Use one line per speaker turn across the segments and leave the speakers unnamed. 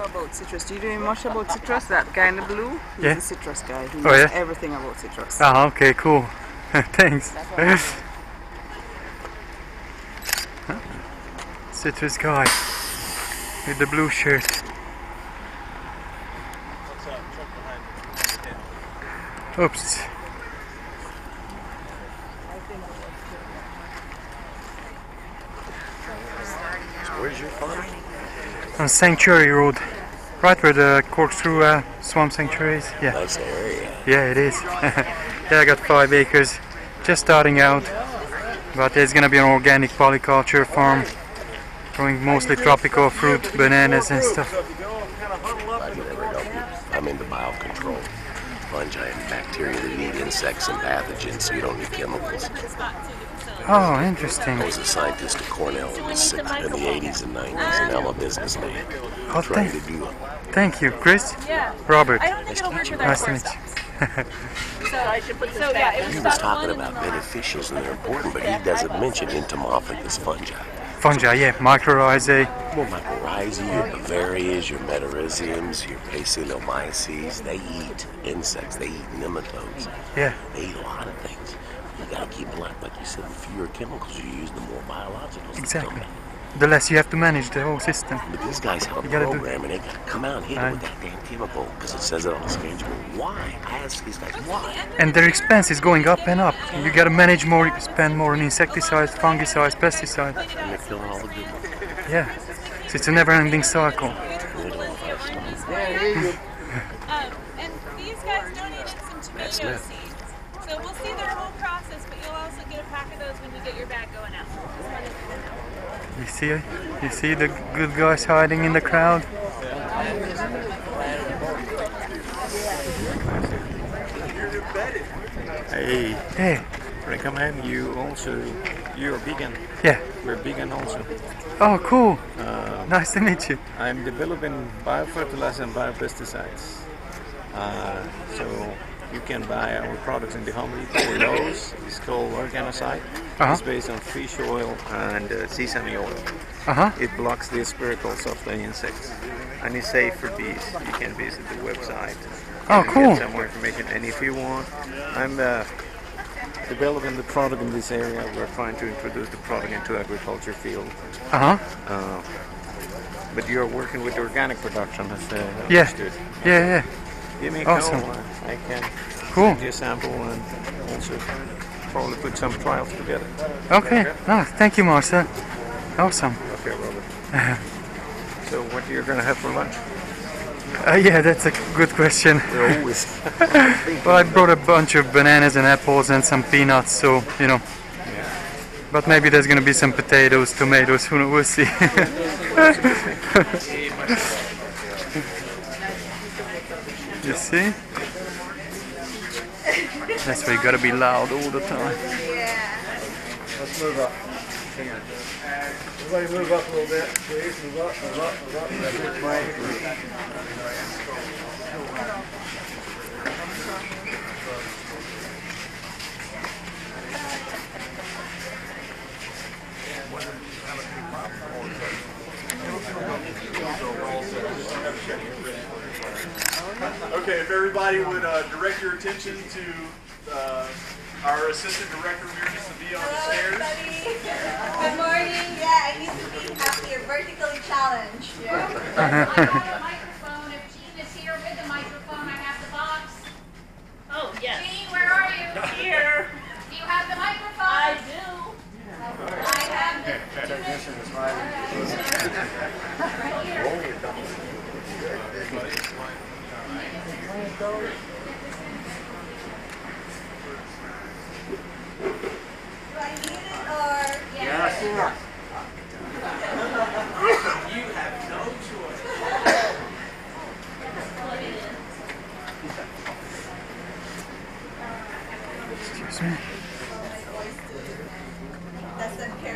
About citrus. Do you know much about citrus? That guy in the blue? He's a citrus guy. He knows everything about citrus.
Ah, okay, cool. Thanks. Citrus guy with the blue shirt. Oops.
Where's your farm?
On Sanctuary Road, right where the corkscrew swamp sanctuary is. Yeah.
Nice area.
Yeah, it is. Yeah, I got 5 acres, just starting out, but there's gonna be an organic polyculture farm, growing mostly tropical fruit, bananas and stuff.
I'm into biocontrol. Fungi and bacteria that eat insects and pathogens, so you don't need chemicals.
Oh, interesting.
I was a scientist at Cornell in the 80s and 90s, and now I'm a businessman.
Oh,
trying to do it.
Thank you, Chris.
Yeah.
Robert.
I don't think it'll work with
nice to meet you.
He was talking about beneficials, and they're important, but he doesn't mention entomophagus fungi.
Fungi, yeah, mycorrhizae.
Well, mycorrhizae, your bavarias, your metarhiziums, your bacillomyces, they eat insects, they eat nematodes.
Yeah.
They eat a lot of things. You gotta keep them like you said, the fewer chemicals you use, the more biologicals.
Exactly. The less you have to manage the whole system.
But these guys have a program, and they gotta come out and hit it with that damn chemical, because it says it on the scans. Why? I ask these guys, why?
And their expense is going up and up. You gotta manage more, spend more on insecticides, fungicides, pesticides.
And they're killing all the good ones.
Yeah. So it's a never-ending cycle.
And these guys donated some tomato seeds. So we'll see their whole process, but you'll also get a pack of those when you get your bag going out.
You see the good guys hiding in the crowd?
Hey.
Hey.
Recommend you're vegan.
Yeah.
We're vegan also.
Oh, cool. Nice to meet you.
I'm developing biofertilizer and biopesticides. So you can buy our products in the Home Depot or Lowe's. It's called Organocide. It's based on fish oil and sesame oil. It blocks the spiracles of the insects. And it's safe for bees. You can visit the website.
Oh, cool.
Get some more information. And if you want, I'm developing the product in this area. We're trying to introduce the product into agriculture field. But you're working with organic production, as understood.
Yeah.
Give me a
awesome.
call. I can
Cool.
send you a sample and also probably put some trials together.
Okay. No, thank you, Marcel. Awesome.
Okay, Robert. So what you're going to have for lunch?
Yeah, that's a good question.
Always.
Well, I brought a bunch of bananas and apples and some peanuts, so, you know. But maybe there's going to be some potatoes, tomatoes, who knows, we'll see. You see? That's why you gotta be loud all the time.
Let's move up. Everybody move up a little bit, please. Move up, move up, move up. That's it, Mike.
Okay, if everybody would direct your attention to our assistant director, Mary Sevilla, on the stairs.
Good morning. Yeah, I used to be happier, vertically challenged.
I want a microphone. If Jean is here with the microphone, I have the box.
Oh, yes.
Jean, where are you?
Here.
Do you have the microphone?
I do.
I have the
Do I need it or?
Yes.
You have no choice.
Excuse me.
Doesn't care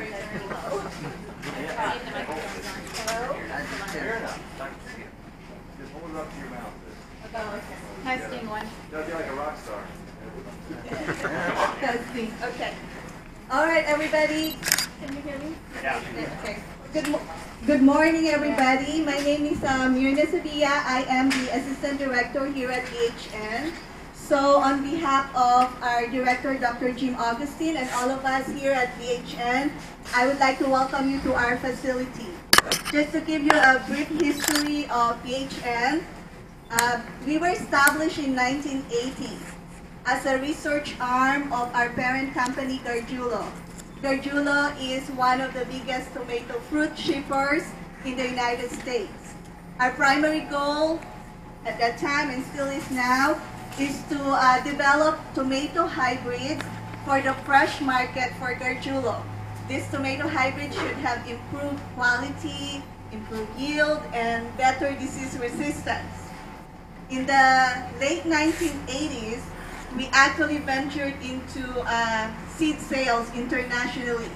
All right, everybody. Can you hear me?
Yeah.
Okay. Good morning, everybody. My name is Mirna Sevilla. I am the Assistant Director here at VHN. So on behalf of our Director, Dr. Jim Augustine, and all of us here at VHN, I would like to welcome you to our facility. Just to give you a brief history of VHN, we were established in 1980 as a research arm of our parent company, Gargiulo. Gargiulo is one of the biggest tomato fruit shippers in the United States. Our primary goal at that time, and still is now, is to develop tomato hybrids for the fresh market for Gargiulo. This tomato hybrid should have improved quality, improved yield, and better disease resistance. In the late 1980s, we actually ventured into seed sales internationally.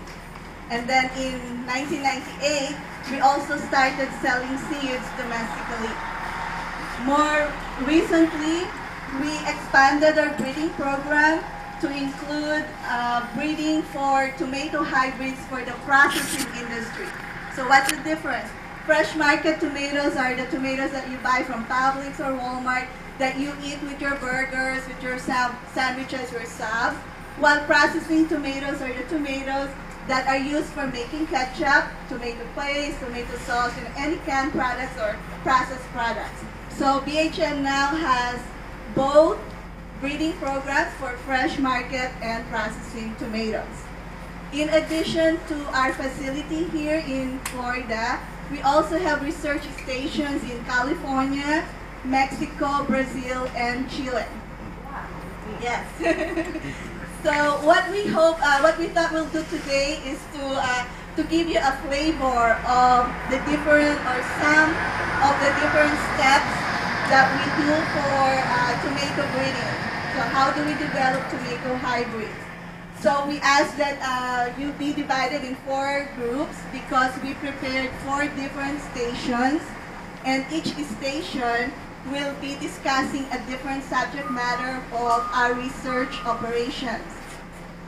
And then in 1998, we also started selling seeds domestically. More recently, we expanded our breeding program to include breeding for tomato hybrids for the processing industry. So what's the difference? Fresh market tomatoes are the tomatoes that you buy from Publix or Walmart that you eat with your burgers, with your sandwiches, your subs, while processing tomatoes are the tomatoes that are used for making ketchup, tomato paste, tomato sauce, and any canned products or processed products. So BHN now has both breeding programs for fresh market and processing tomatoes. In addition to our facility here in Florida, we also have research stations in California, Mexico, Brazil, and Chile. Yes. So what we thought we'll do today is to give you a flavor of the different or some of the different steps that we do for tomato breeding. So how do we develop tomato hybrids? So we ask that you be divided in 4 groups because we prepared 4 different stations, and each station will be discussing a different subject matter of our research operations.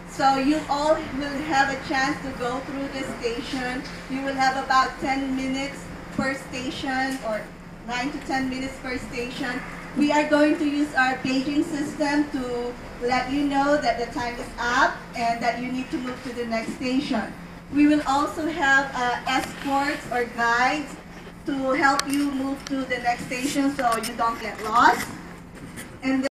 So you all will have a chance to go through the station. You will have about 10 minutes per station, or 9 to 10 minutes per station. We are going to use our paging system to let you know that the time is up and that you need to move to the next station. We will also have escorts or guides to help you move to the next station so you don't get lost. And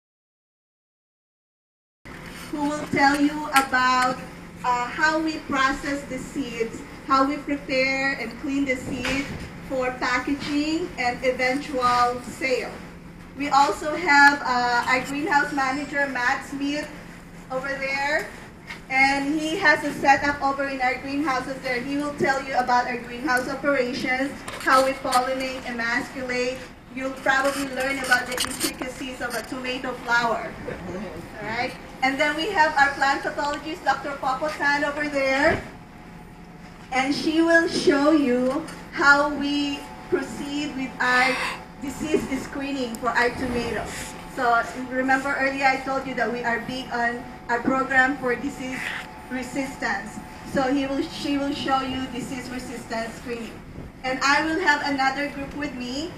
who will tell you about how we process the seeds, how we prepare and clean the seeds for packaging and eventual sale. We also have our greenhouse manager, Matt Smith, over there. And he has a setup over in our greenhouses there. He will tell you about our greenhouse operations, how we pollinate, emasculate. You'll probably learn about the intricacies of a tomato flower. All right? And then we have our plant pathologist, Dr. Popotan, over there. And she will show you how we proceed with our disease screening for our tomatoes. So remember earlier I told you that we are big on our program for disease resistance. So she will show you disease resistance screening. And I will have another group with me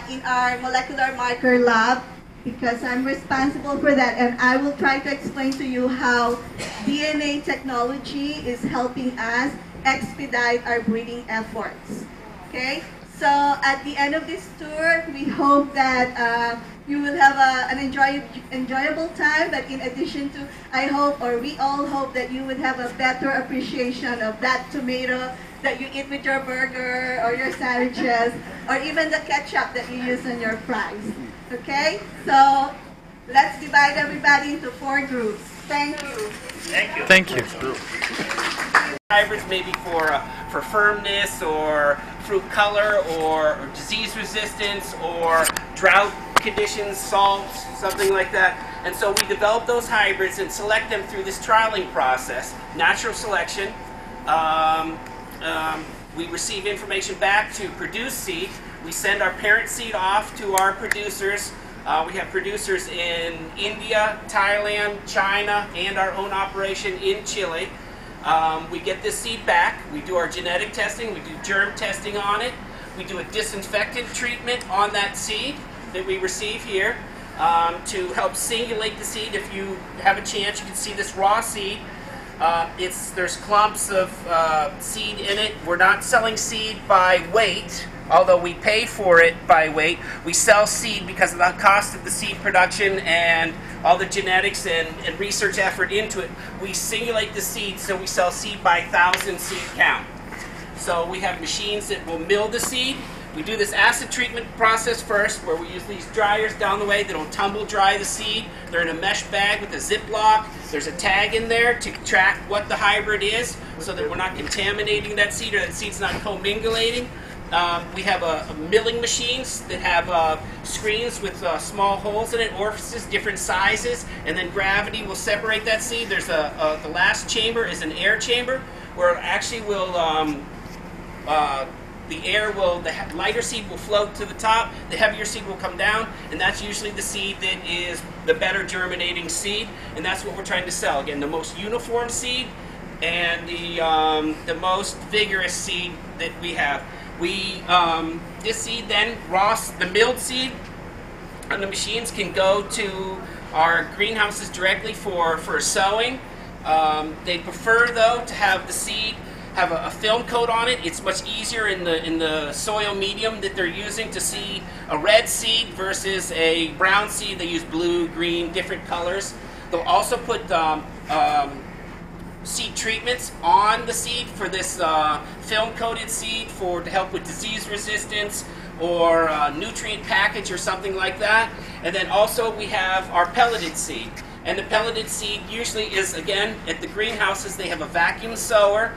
in our molecular marker lab because I'm responsible for that. And I will try to explain to you how DNA technology is helping us expedite our breeding efforts. Okay? So at the end of this tour, we hope that you will have an enjoyable time, but in addition to, I hope, or we all hope that you would have a better appreciation of that tomato that you eat with your burger or your sandwiches, or even the ketchup that you use on your fries. Okay? So let's divide everybody into 4 groups. Thank you.
Thank you.
Thank you.
Hybrids maybe for firmness or fruit color or disease resistance or drought conditions, salts, something like that. And so we develop those hybrids and select them through this trialing process, natural selection. We receive information back to produce seed. We send our parent seed off to our producers. We have producers in India, Thailand, China, and our own operation in Chile. We get this seed back, we do our genetic testing, we do germ testing on it, we do a disinfectant treatment on that seed that we receive here to help singulate the seed. If you have a chance, you can see this raw seed. There's clumps of seed in it. We're not selling seed by weight, although we pay for it by weight. We sell seed because of the cost of the seed production and all the genetics and research effort into it. We singulate the seed, so we sell seed by 1,000 seed count. So we have machines that will mill the seed. We do this acid treatment process first, where we use these dryers down the way that'll tumble dry the seed. They're in a mesh bag with a Ziploc. There's a tag in there to track what the hybrid is, so that we're not contaminating that seed or that seed's not commingulating. We have milling machines that have screens with small holes in it, orifices, different sizes, and then gravity will separate that seed. There's the last chamber is an air chamber, where it actually will the lighter seed will float to the top, the heavier seed will come down, and that's usually the seed that is the better germinating seed, and that's what we're trying to sell. Again, the most uniform seed and the most vigorous seed that we have. This seed then, the milled seed on the machines can go to our greenhouses directly for sowing. They prefer, though, to have the seed have a film coat on it. It's much easier in the soil medium that they're using to see a red seed versus a brown seed. They use blue, green, different colors. They'll also put seed treatments on the seed for this film-coated seed to help with disease resistance or nutrient package or something like that. And then also we have our pelleted seed. And the pelleted seed usually is, again, at the greenhouses, they have a vacuum sower,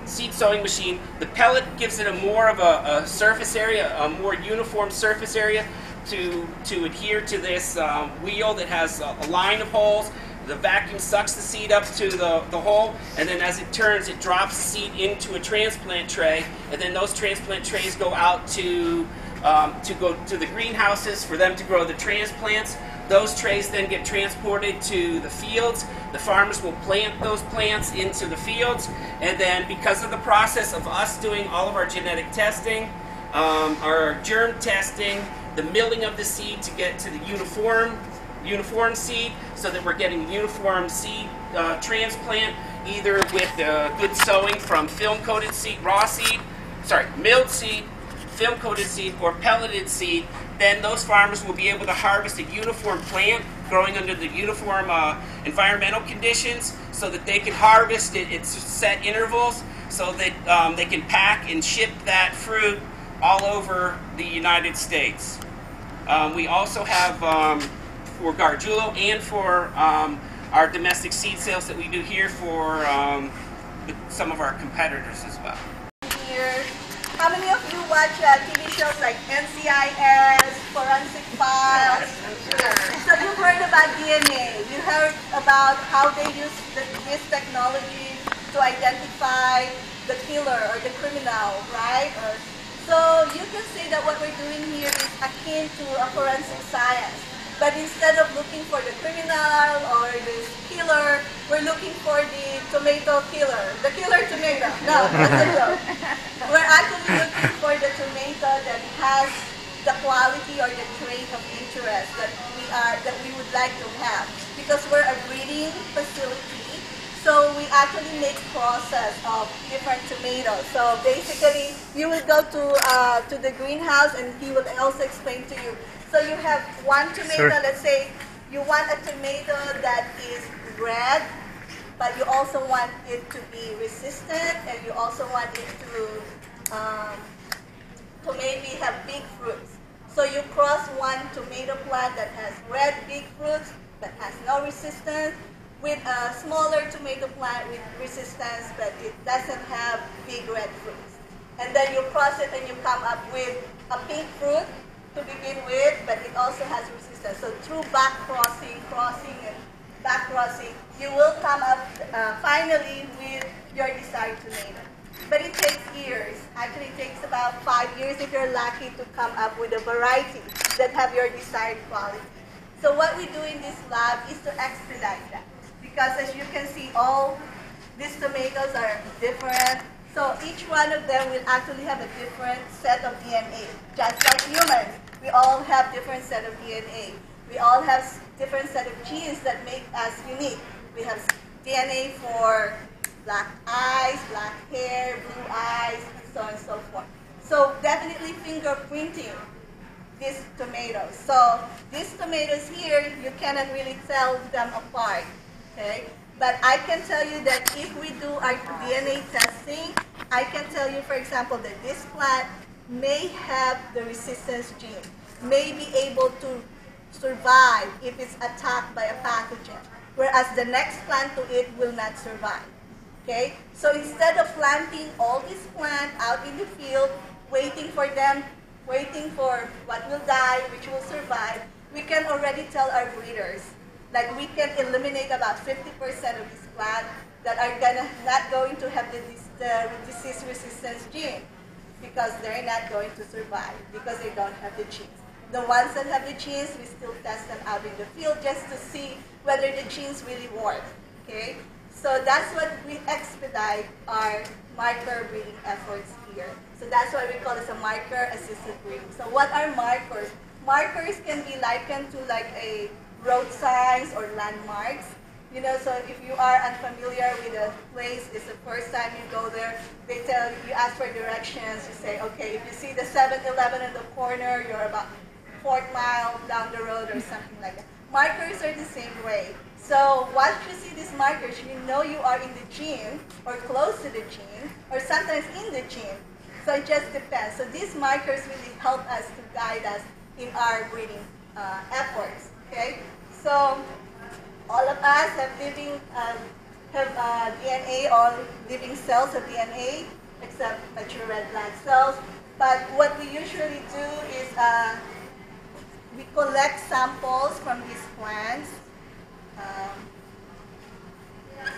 seed sowing machine. The pellet gives it more of a surface area, a more uniform surface area to adhere to this wheel that has a line of holes. The vacuum sucks the seed up to the hole, and then as it turns, it drops the seed into a transplant tray, and then those transplant trays go out to go to the greenhouses for them to grow the transplants. Those trays then get transported to the fields. The farmers will plant those plants into the fields, and then because of the process of us doing all of our genetic testing, our germ testing, the milling of the seed to get to the uniform seed, so that we're getting uniform seed transplant, either with good sowing from film-coated seed, milled seed, film-coated seed, or pelleted seed. Then those farmers will be able to harvest a uniform plant growing under the uniform environmental conditions, so that they can harvest it at set intervals, so that they can pack and ship that fruit all over the United States. We also have for Gargiulo and for our domestic seed sales that we do here for some of our competitors as well.
How many of you watch TV shows like NCIS, Forensic Files? So you heard about DNA. You heard about how they use this technology to identify the killer or the criminal, right? So you can say that what we're doing here is akin to a forensic science. But instead of looking for the criminal or the killer, we're looking for the tomato killer. The killer tomato. No, that's a joke. We're actually looking for the tomato that has the quality or the trait of interest that we would like to have. Because we're a breeding facility, so we actually make process of different tomatoes. So basically, you will go to the greenhouse and he will also explain to you. So you have one tomato, let's say you want a tomato that is red, but you also want it to be resistant, and you also want it to maybe have big fruits. So you cross one tomato plant that has red big fruits but has no resistance with a smaller tomato plant with resistance but it doesn't have big red fruits. And then you cross it and you come up with a pink fruit to begin with, but it also has resistance. So through back crossing, and back crossing, you will come up finally with your desired tomato. But it takes years. Actually, it takes about 5 years if you're lucky to come up with a variety that have your desired quality. So what we do in this lab is to expedite that. Because as you can see, all These tomatoes are different. So each one of them will actually have a different set of DNA. Just like humans, we all have different set of DNA. We all have different set of genes that make us unique. We have DNA for black eyes, black hair, blue eyes, and so on and so forth. So definitely fingerprinting these tomatoes. So these tomatoes here, you cannot really tell them apart, okay? But I can tell you that if we do our DNA testing, I can tell you, for example, that this plant may have the resistance gene, may be able to survive if it's attacked by a pathogen, whereas the next plant to it will not survive. Okay? So instead of planting all these plants out in the field, waiting for them, waiting for what will die, which will survive, we can already tell our breeders, like we can eliminate about 50% of these plants that are not going to have the disease resistance gene, because they're not going to survive because they don't have the genes. The ones that have the genes, we still test them out in the field just to see whether the genes really work. Okay? So that's what we expedite our marker breeding efforts here. So that's why we call this a marker-assisted breeding. So what are markers? Markers can be likened to like a road signs or landmarks. You know, so if you are unfamiliar with a place, it's the first time you go there, they tell you, you ask for directions, you say, okay, if you see the 7-Eleven in the corner, you're about 4th mile down the road or something like that. Markers are the same way. So once you see these markers, you know you are in the gene or close to the gene or sometimes in the gene. So it just depends. So these markers really help us to guide us in our breeding efforts. Okay? So all of us have DNA, all living cells have DNA, except mature red blood cells. But what we usually do is we collect samples from these plants.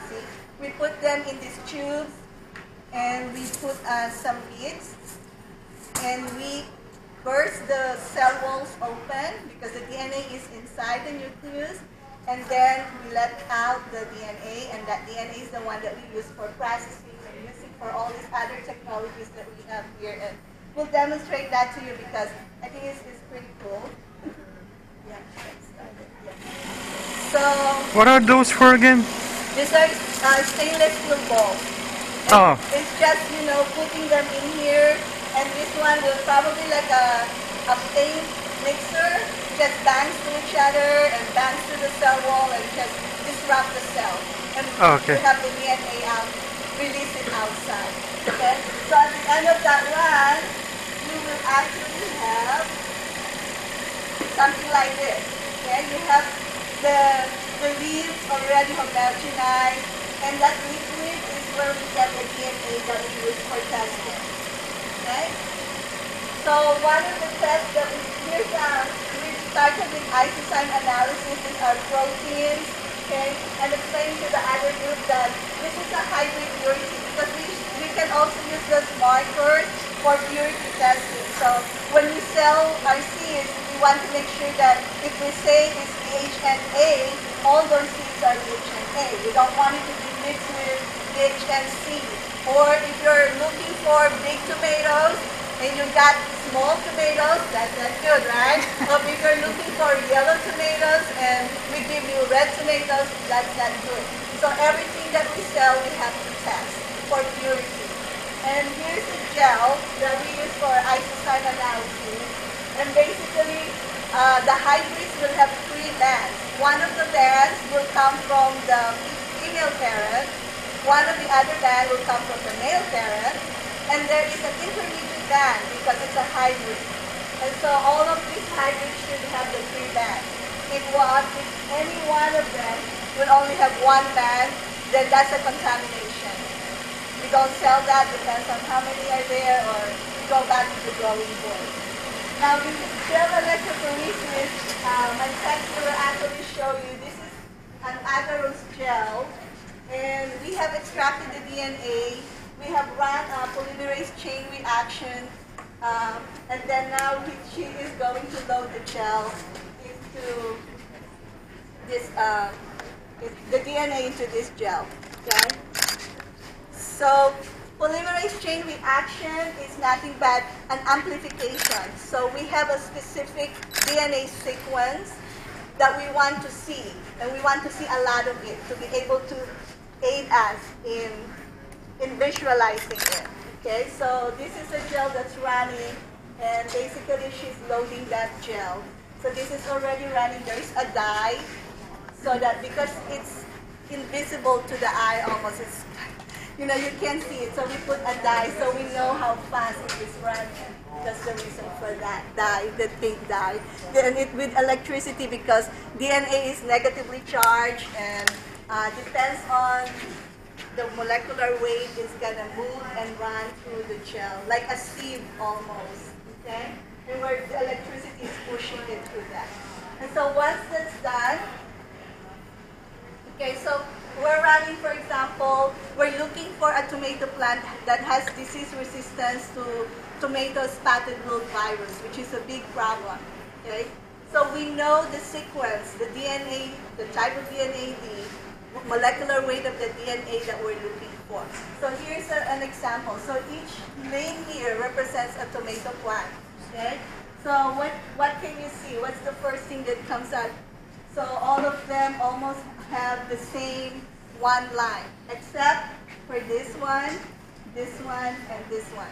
See, we put them in these tubes, and we put some beads, and we burst the cell walls open because the DNA is inside the nucleus, and then we let out the DNA, and that DNA is the one that we use for processing and using for all these other technologies that we have here. And we'll demonstrate that to you because I think it's pretty cool. Yeah, so
what are those for again?
These are stainless steel balls.
Oh.
It's just, you know, putting them in here, and this one will probably like a paint mixer, just bangs to each other and bangs to the cell wall and just disrupt the cell. And we have the DNA out, release it outside. Okay? So at the end of that run, you will actually have something like this. Okay? You have the leaves already homogenized, and that liquid is where we get the DNA that we use for testing. Okay? So one of the tests that we started with isocyme analysis is our proteins, okay? And explain to the other group that this is a hybrid purity because we can also use those markers for purity testing. So when we sell our seeds, we want to make sure that if we say it's DHNA, all those seeds are DHNA. We don't want it to be mixed with DHNC. Or if you're looking for big tomatoes and you got small tomatoes, that's not good, right? Or if you're looking for yellow tomatoes and we give you red tomatoes, that's not good. So everything that we sell, we have to test for purity. And here's the gel that we use for isocyme analysis. And basically, the hybrids will have 3 bands. One of the bands will come from the female parent. One of the other band will come from the male parent. And there is an intermediate band because it's a hybrid. And so all of these hybrids should have the 3 bands. If any one of them will only have 1 band, then that's a contamination. We don't sell that, depends on how many are there, or we go back to the drawing board. Now with the gel electrophoresis, my test will actually show you, this is an agarose gel, and we have extracted the DNA. We have run a polymerase chain reaction, and then now she is going to load the gel into this, the DNA into this gel. Okay? So polymerase chain reaction is nothing but an amplification. So we have a specific DNA sequence that we want to see, and we want to see a lot of it to be able to aid us in visualizing it. Okay, so this is a gel that's running, and basically she's loading that gel. So this is already running. There's a dye, so that because it's invisible to the eye almost, it's, you can't see it. So we put a dye so we know how fast it is running. That's the reason for that dye, the pink dye. Then it with electricity, because DNA is negatively charged and depends on the molecular weight, is gonna move and run through the gel like a sieve almost. Okay, and where the electricity is pushing it through that. And so once that's done, okay, so we're running, for example, we're looking for a tomato plant that has disease resistance to tomato spotted wilt virus, which is a big problem. Okay, so we know the sequence, the DNA, the type of DNA, the molecular weight of the DNA that we're looking for. So here's an example. So each lane here represents a tomato plant. Okay, so what can you see? What's the first thing that comes out? So all of them almost have the same one line, except for this one, and this one.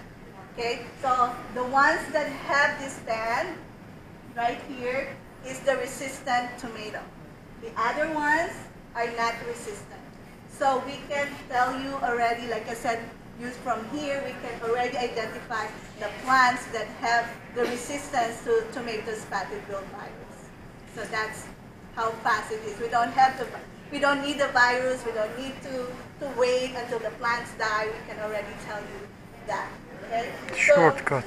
Okay, so the ones that have this band right here is the resistant tomato. The other ones are not resistant. So we can tell you already, like I said, used from here, we can already identify the plants that have the resistance to tomato spotted wilt virus. So that's how fast it is. We don't need the virus. We don't need to wait until the plants die. We can already tell you that. Okay?
Shortcut.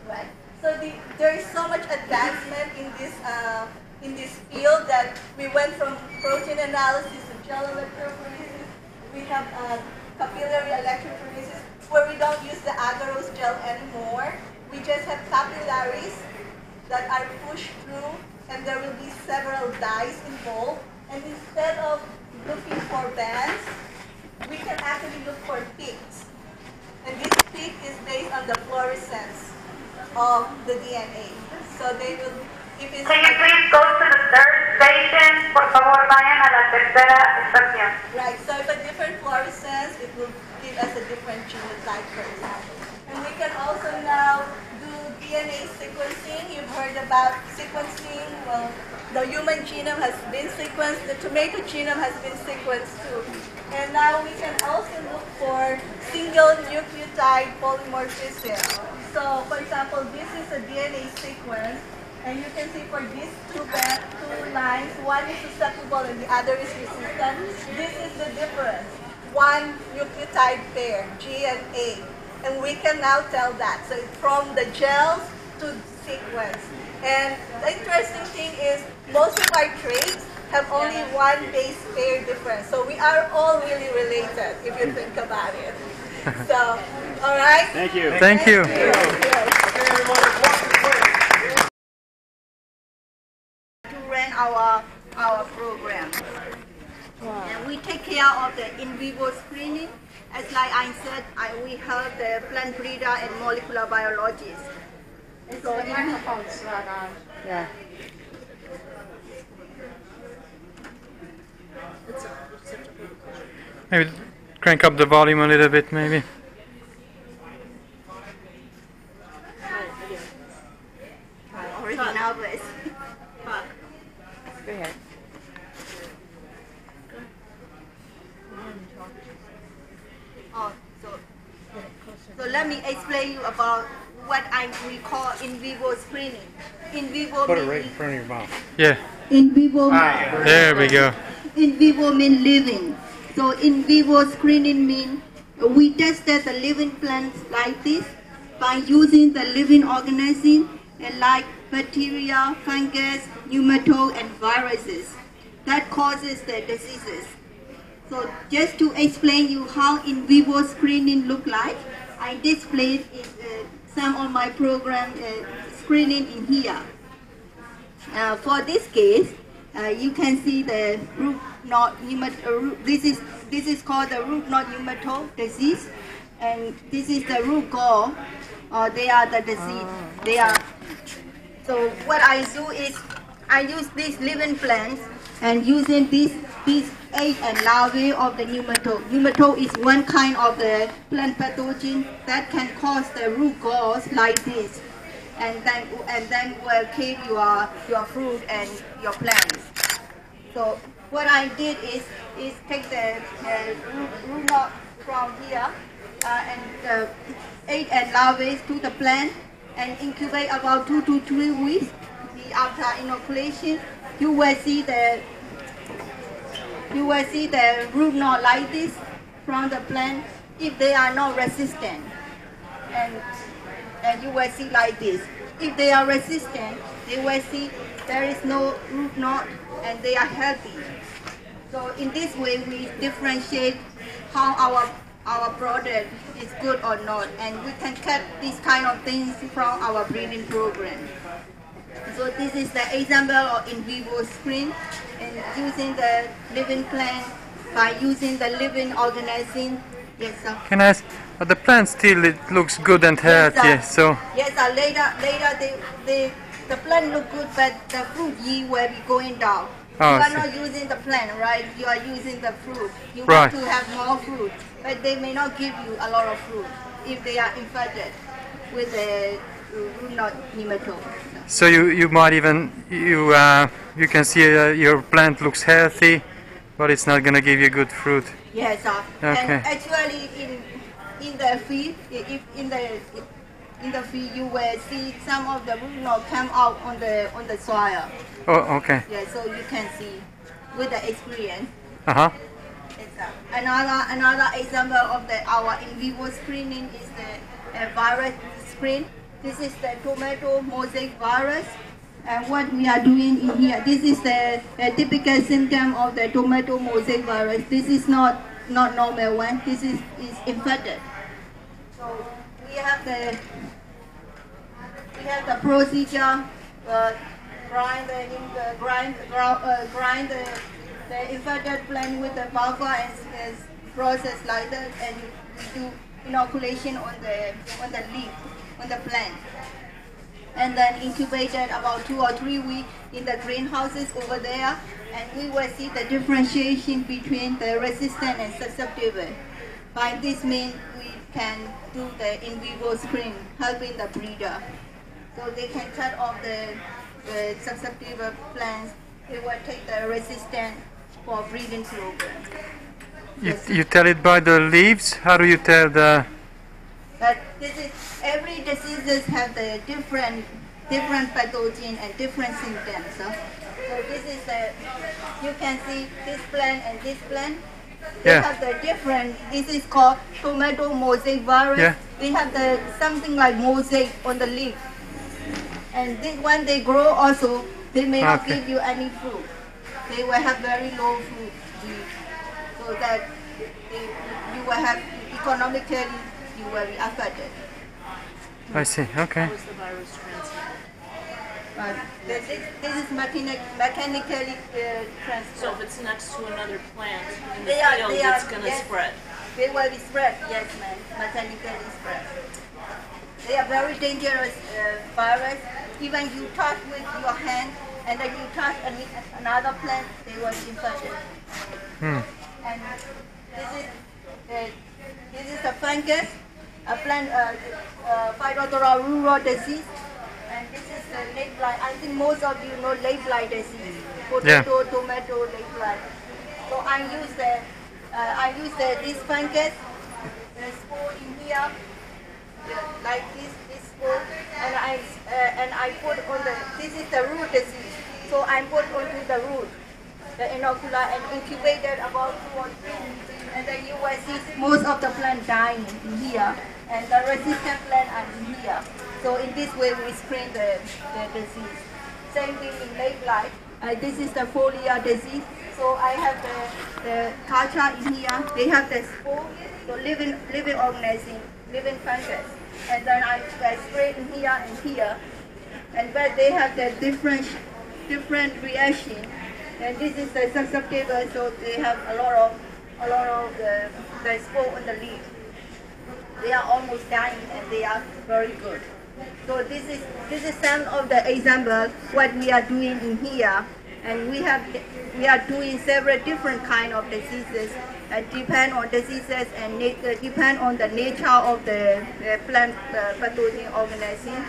Right. So there is so much advancement in this field that we went from protein analysis to gel electrophoresis. We have capillary electrophoresis where we don't use the agarose gel anymore. We just have capillaries that are pushed through, and there will be several dyes involved. And instead of looking for bands, we can actually look for peaks. And this peak is based on the fluorescence of the DNA. So they will, if it's...
Can you please go to the third station? Por favor, vayan a la tercera estación.
Right, so if a different fluorescence, it will give us a different genotype, for example. And we can also now do DNA sequencing. You've heard about sequencing. Well, the human genome has been sequenced. The tomato genome has been sequenced too. And now we can also look for single nucleotide polymorphism. So, for example, this is a DNA sequence. And you can see for these two lines, one is susceptible and the other is resistant. This is the difference. One nucleotide pair, G and A. And we can now tell that. So from the gels to sequence. And the interesting thing is most of our traits have only one base pair difference. So we are all really related if you think about it. So, all right?
Thank you. Thank you.
Our program. Wow. And we take care of the in vivo screening. As like I said, we have the plant breeder and molecular biologists. So the microphone's not on. Yeah.
Maybe crank up the volume a little bit, maybe.
I'm already nervous.
Go ahead.
Oh, so let me explain you about what we call in vivo screening. In vivo.
Put it right in front of your mouth. Yeah.
In vivo.
There we go.
In vivo means living. So in vivo screening means we tested the living plants like this by using the living organism and like bacteria, fungus, nematode, and viruses that causes the diseases. So just to explain you how in vivo screening look like, I displayed some of my program screening in here. For this case, You can see the root knot nematode. This is called the root knot nematode disease, and this is the root gall. They are the disease. They are. So what I do is I use these living plants and using these egg and larvae of the nematode. Nematode is one kind of the plant pathogen that can cause the root galls like this, and then will kill your fruit and your plants. So what I did is take the root knot from here and egg and larvae to the plant and incubate about 2 to 3 weeks. After inoculation, you will see the root knot like this from the plant if they are not resistant, and you will see like this. If they are resistant, they will see there is no root knot and they are healthy. So in this way, we differentiate how our product is good or not, and we can cut these kind of things from our breeding program. So this is the example of in vivo screen, and using the living plant by using the living organism. Yes, sir.
Can I ask, the plant still it looks good and healthy,
yes,
so?
Yes, sir. Later the plant look good, but the fruit yield will be going down.
Oh,
you are not using the plant, right? You are using the fruit. You
right.
want to have more fruit, but they may not give you a lot of fruit if they are infected with the root knot nematode.
So you might even you can see your plant looks healthy, but it's not gonna give you good fruit.
Yes, sir.
Okay.
And actually, in the field, in the field, you will see some of the root knot come out on the soil.
Oh, okay.
Yeah, so you can see with the experience.
Uh-huh.
Another example of our in vivo screening is the virus screen. This is the tomato mosaic virus, and what we are doing in here, this is the typical symptom of the tomato mosaic virus. This is not normal one. This is infected. So we have the procedure. Grind the infected plant with the buffer and process like that, and we do inoculation on the leaf, on the plant, and then incubated about 2 or 3 weeks in the greenhouses over there, and we will see the differentiation between the resistant and susceptible. By this means we can do the in vivo screen, helping the breeder, so they can cut off the susceptible plants. They will take the resistant for breeding program.
You tell it by the leaves? How do you tell the?
But this is, every diseases have the different pathogen and different symptoms. So this is you can see this plant and this plant. They have the different. This is called tomato mosaic virus.
Yeah.
They have the something like mosaic on the leaf. And this, when they grow also, they may not give you any fruit. They will have very low fruit, so that you will have economically, you will be affected.
I see. Okay.
How is the virus transmitted?
This is mechanically transmitted.
So if it's next to another plant in the field, it's going to spread.
They will be spread. Yes, ma'am. Mechanically spread. They are very dangerous virus. Even you touch with your hand, and then you touch another plant, they will be infected. And this is a fungus, a plant, Phytophthora rural disease, and this is the late blight. I think most of you know late blight disease, potato, tomato, late blight. So I use this fungus, the spore in here. Like this spore, and I put on this is the root disease, so I put onto the root, the inocula, and incubated about 2 or 3 weeks, and then you will see most of the plant dying in here, and the resistant plant are in here. So in this way we screen the disease. Same thing in late blight. This is the foliar disease. So I have the culture in here. They have the spore, so living organism, living fungus, and then I spray in here and here, and but they have the different reaction And this is the susceptible, so they have a lot of the spore on the leaf. They are almost dying, and they are very good. So this is some of the example what we are doing in here, and we are doing several different kind of diseases. Depend on diseases and depend on the nature of the plant pathogen organism.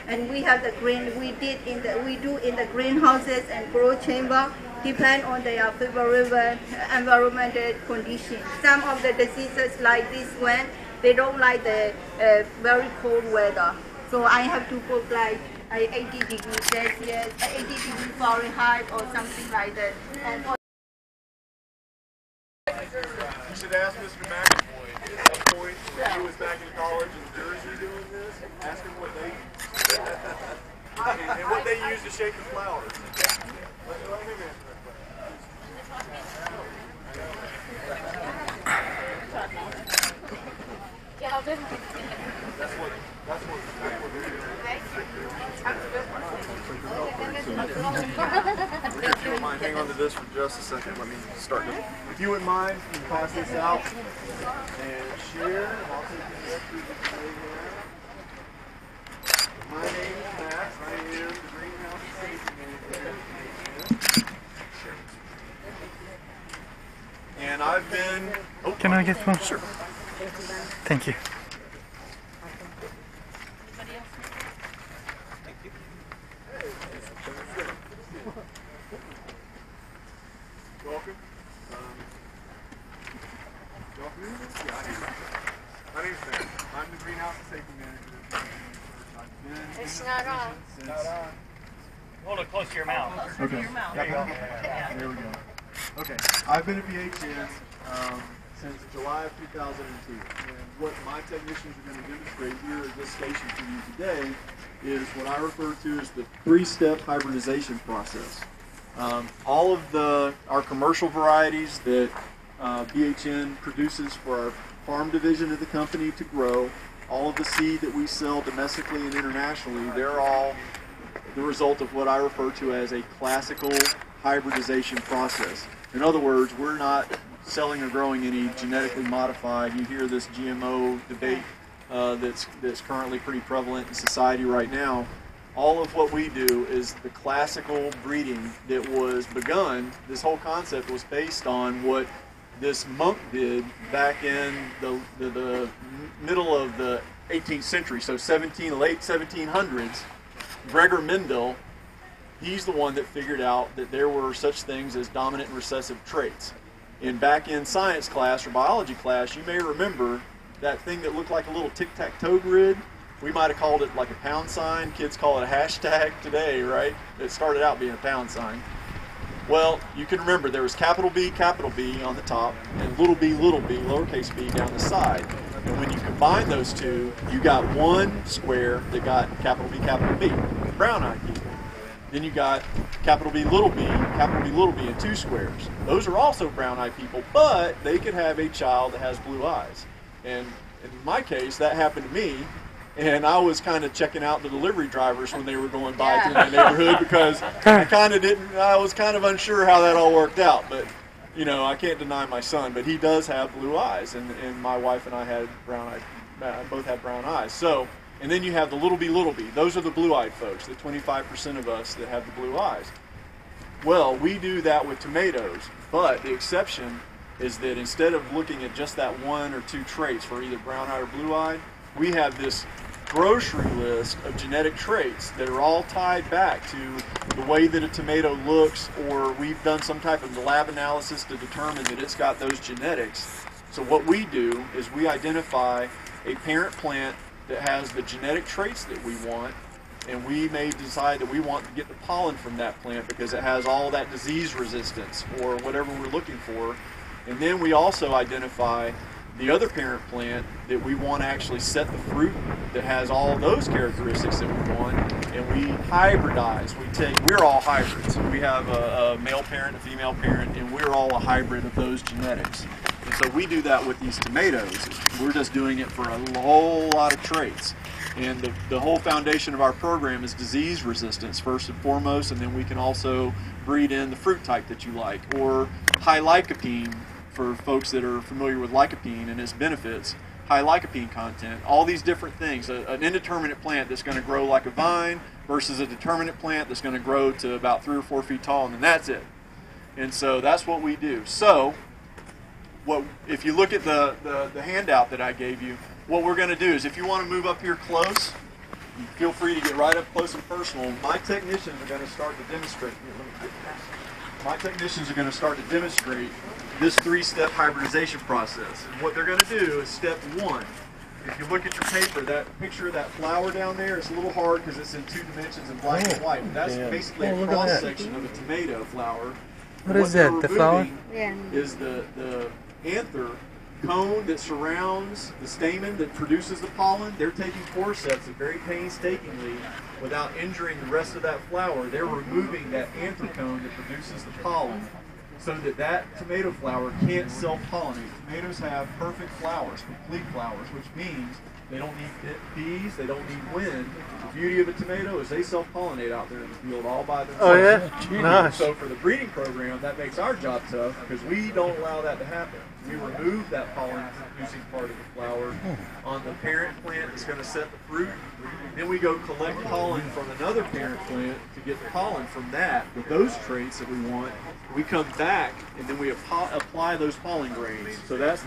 And we have the we do in the greenhouses and grow chamber, depend on their favorable environmental conditions. Some of the diseases like this one, they don't like the very cold weather. So I have to put like 80 degrees Celsius, 80 degrees Fahrenheit or something like that. And
you should ask Mr. McAvoy at some point when he was back in college in Jersey doing this. Ask him what they and what they use to shake the flowers. Let him answer that question. That's what they're doing. If you don't mind, hang on to this for just a second. Let me start this. If you wouldn't mind, you can pass this out and share. I'll take the rest of the day here. My name is Max. I am the greenhouse safety manager. And I've been... Oh,
can I get one?
Sure.
Thank you.
Welcome. My name's Ben. I'm the greenhouse safety manager.
It's not on.
It's not on.
Hold it close to your mouth.
Okay.
There you go.
There we go. Okay. I've been at BHN since July of 2002. And what my technicians are going to demonstrate here at this station for you today is what I refer to as the three-step hybridization process. All of our commercial varieties that BHN produces for our farm division of the company to grow, all of the seed that we sell domestically and internationally, they're all the result of what I refer to as a classical hybridization process. In other words, we're not selling or growing any genetically modified. You hear this GMO debate that's currently pretty prevalent in society right now. All of what we do is the classical breeding that was begun. This whole concept was based on what this monk did back in the middle of the 18th century, so late 1700s. Gregor Mendel, he's the one that figured out that there were such things as dominant and recessive traits. And back in science class or biology class, you may remember that thing that looked like a little tic-tac-toe grid. We might have called it like a pound sign. Kids call it a hashtag today, right? It started out being a pound sign. Well, you can remember there was capital B on the top, and little b, lowercase b down the side. And when you combine those two, you got one square that got capital B, brown-eyed people. Then you got capital B, little b, in two squares. Those are also brown-eyed people, but they could have a child that has blue eyes. And in my case, that happened to me. And I was kind of checking out the delivery drivers when they were going by through my neighborhood because I was kind of unsure how that all worked out. But, you know, I can't deny my son, but he does have blue eyes. And my wife and I had both had brown eyes. So, and then you have the little b. Those are the blue-eyed folks, the 25% of us that have the blue eyes. Well, we do that with tomatoes, but the exception is that instead of looking at just that one or two traits for either brown-eyed or blue-eyed, we have this grocery list of genetic traits that are all tied back to the way that a tomato looks, or we've done some type of lab analysis to determine that it's got those genetics. So what we do is we identify a parent plant that has the genetic traits that we want, and we may decide that we want to get the pollen from that plant because it has all that disease resistance or whatever we're looking for. And then we also identify the other parent plant that we want to actually set the fruit that has all those characteristics that we want, and we hybridize. We're all hybrids. We have a male parent, a female parent, and we're all a hybrid of those genetics. And so we do that with these tomatoes. We're just doing it for a whole lot of traits. And the whole foundation of our program is disease resistance first and foremost, and then we can also breed in the fruit type that you like, or high lycopene for folks that are familiar with lycopene and its benefits, high lycopene content, all these different things. An indeterminate plant that's going to grow like a vine versus a determinate plant that's going to grow to about 3 or 4 feet tall, and then that's it. And so that's what we do. So if you look at the handout that I gave you, what we're going to do is, if you want to move up here close, feel free to get right up close and personal. My technicians are going to start to demonstrate. My technicians are going to start to demonstrate this 3-step hybridization process. And what they're going to do is step 1. If you look at your paper, that picture of that flower down there, it's a little hard because it's in 2 dimensions in black and white. But that's basically a cross section of a tomato flower.
What is that? The flower?
Is the anther cone that surrounds the stamen that produces the pollen. They're taking forceps and very painstakingly, without injuring the rest of that flower, they're removing that anther cone that produces the pollen, so that tomato flower can't self-pollinate. Tomatoes have perfect flowers, complete flowers, which means they don't need bees, they don't need wind. The beauty of a tomato is they self-pollinate out there in the field all by themselves.
Oh yeah? Nice.
So for the breeding program, that makes our job tough because we don't allow that to happen. We remove that pollen-producing part of the flower on the parent plant that's going to set the fruit. Then we go collect pollen from another parent plant to get the pollen from that with those traits that we want. We come back and then we apply those pollen grains. So that's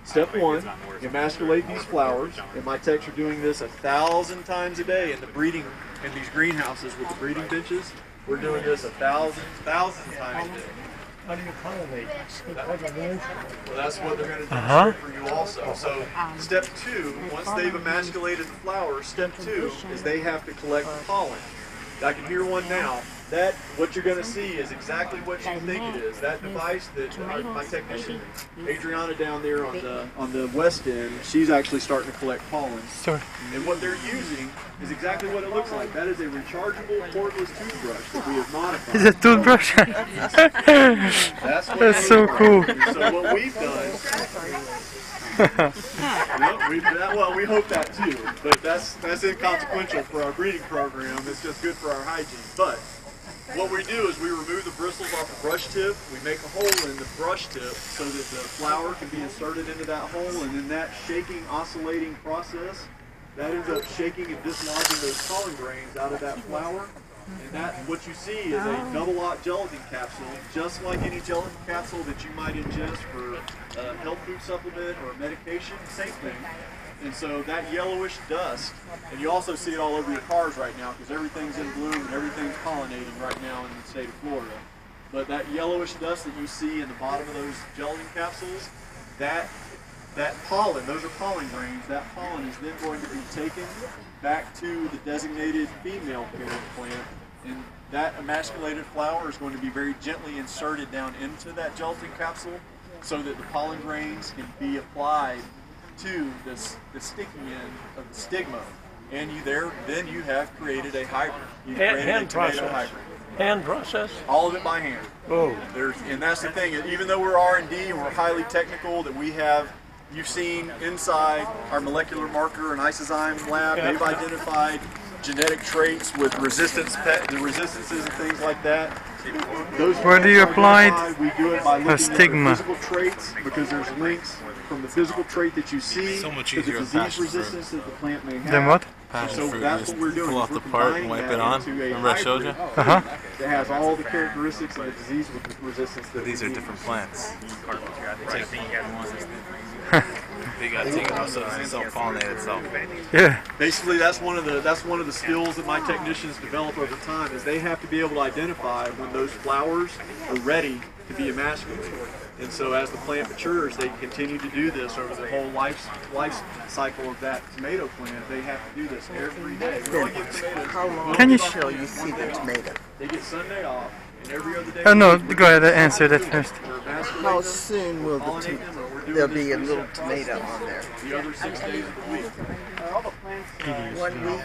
step 1. Emasculate these flowers. And my techs are doing this 1,000 times a day in the breeding in these greenhouses with the breeding benches. We're doing this 1,000 times a day.
How do you pollinate?
Well, that's what they're going to do for you also. So step 2, once they've emasculated the flowers, step 2 is they have to collect the pollen. I can hear one now. That, what you're going to see is exactly what you think it is. That device that my technician, Adriana down there on the west end, she's actually starting to collect pollen.
Sorry.
And what they're using is exactly what it looks like. That is a rechargeable cordless toothbrush that we have modified.
Is it a toothbrush? That's so cool.
So what we've done, well, we hope that too, but that's inconsequential for our breeding program. It's just good for our hygiene. But what we do is we remove the bristles off the brush tip. We make a hole in the brush tip so that the flower can be inserted into that hole, and then that shaking, oscillating process, that ends up shaking and dislodging those pollen grains out of that flower. And that, what you see is a double-aught gelatin capsule, just like any gelatin capsule that you might ingest for a health food supplement or a medication, same thing. And so that yellowish dust, and you also see it all over your cars right now because everything's in bloom and everything's pollinating right now in the state of Florida. But that yellowish dust that you see in the bottom of those gelatin capsules, that pollen, those are pollen grains, that pollen is then going to be taken back to the designated female parent plant, and that emasculated flower is going to be very gently inserted down into that gelatin capsule so that the pollen grains can be applied to the sticky end of the stigma, and then you have created a hybrid. You've created a tomato hybrid.
Hand process?
All of it by hand.
Oh.
And that's the thing. Even though we're R&D and we're highly technical, that we have, you've seen inside our molecular marker and isozyme lab, they've identified genetic traits with resistances and things like that.
Where do you apply it?
We do it by looking
a stigma.
at the physical traits, because there's links from the physical trait that you see to the disease resistance that the plant may have.
Then what?
So that's what we're doing.
Pull off the part and wipe it on. Remember I showed you?
That has all the characteristics of the disease resistance. That
these are different plants. They got taken off so it self-pollinate itself.
Yeah.
Basically, that's one of the skills that my technicians develop over time. Is they have to be able to identify when those flowers are ready to be emasculated. And so as the plant matures, they continue to do this over the whole life cycle of that tomato plant. They have to do this every day.
How long until you see the tomato?
They get Sunday off, and every other day.
Oh no, go ahead, answer that first.
How soon will there'll be a little tomato on there?
The other 6 days of the week.
1 week.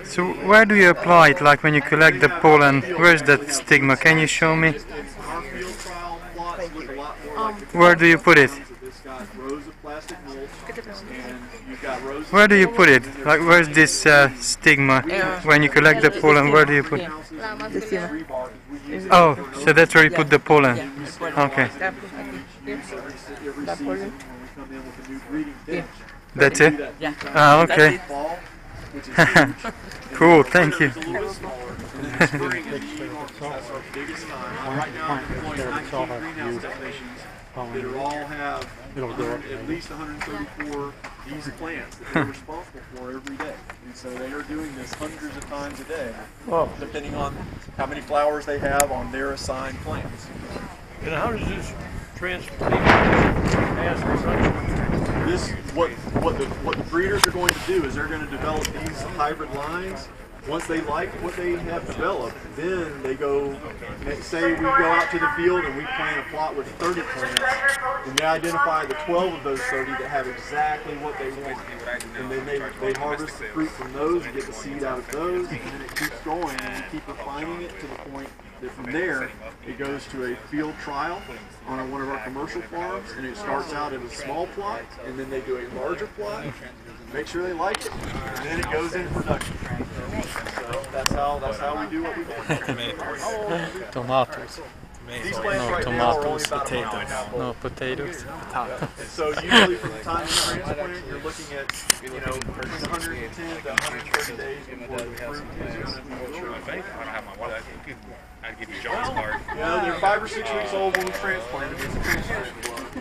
So where do you apply it? Like when you collect the pollen, where's that stigma? Can you show me? Where do you put it?
you've got roses.
Where do you put it? Like, where's this stigma? When you collect the pollen, where do you put it? Oh, so that's where you put the pollen. Okay. That's it? Ah, okay. Cool, thank you.
That all have at least 134 these plants that they're responsible for every day. And so they are doing this hundreds of times a day, depending on how many flowers they have on their assigned plants.
And how does this transplant
This what the breeders are going to do is they're going to develop these hybrid lines. Once they like what they have developed, then they go, say we go out to the field and we plant a plot with 30 plants, and they identify the 12 of those 30 that have exactly what they want. And then they harvest the fruit from those and get the seed out of those, and then it keeps going, and you keep refining it to the point that from there, it goes to a field trial on one of our commercial farms, and it starts out in a small plot, and then they do a larger plot, make sure they like it, and then it goes into production. So that's how we do what we do.
Tomatoes.
These plants
No
right now are only
tomatoes,
about
potatoes. No potatoes.
So usually from the time you transplant, you're looking at between 110 to 130 days before the fruit is going to be mature.
I'd give you John's card.
Yeah, they're 5 or 6 weeks old when we transplant them. It's a transplant block.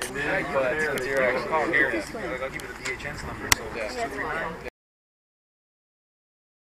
And then from there,
I'll give you the DHN's number, so that's 239.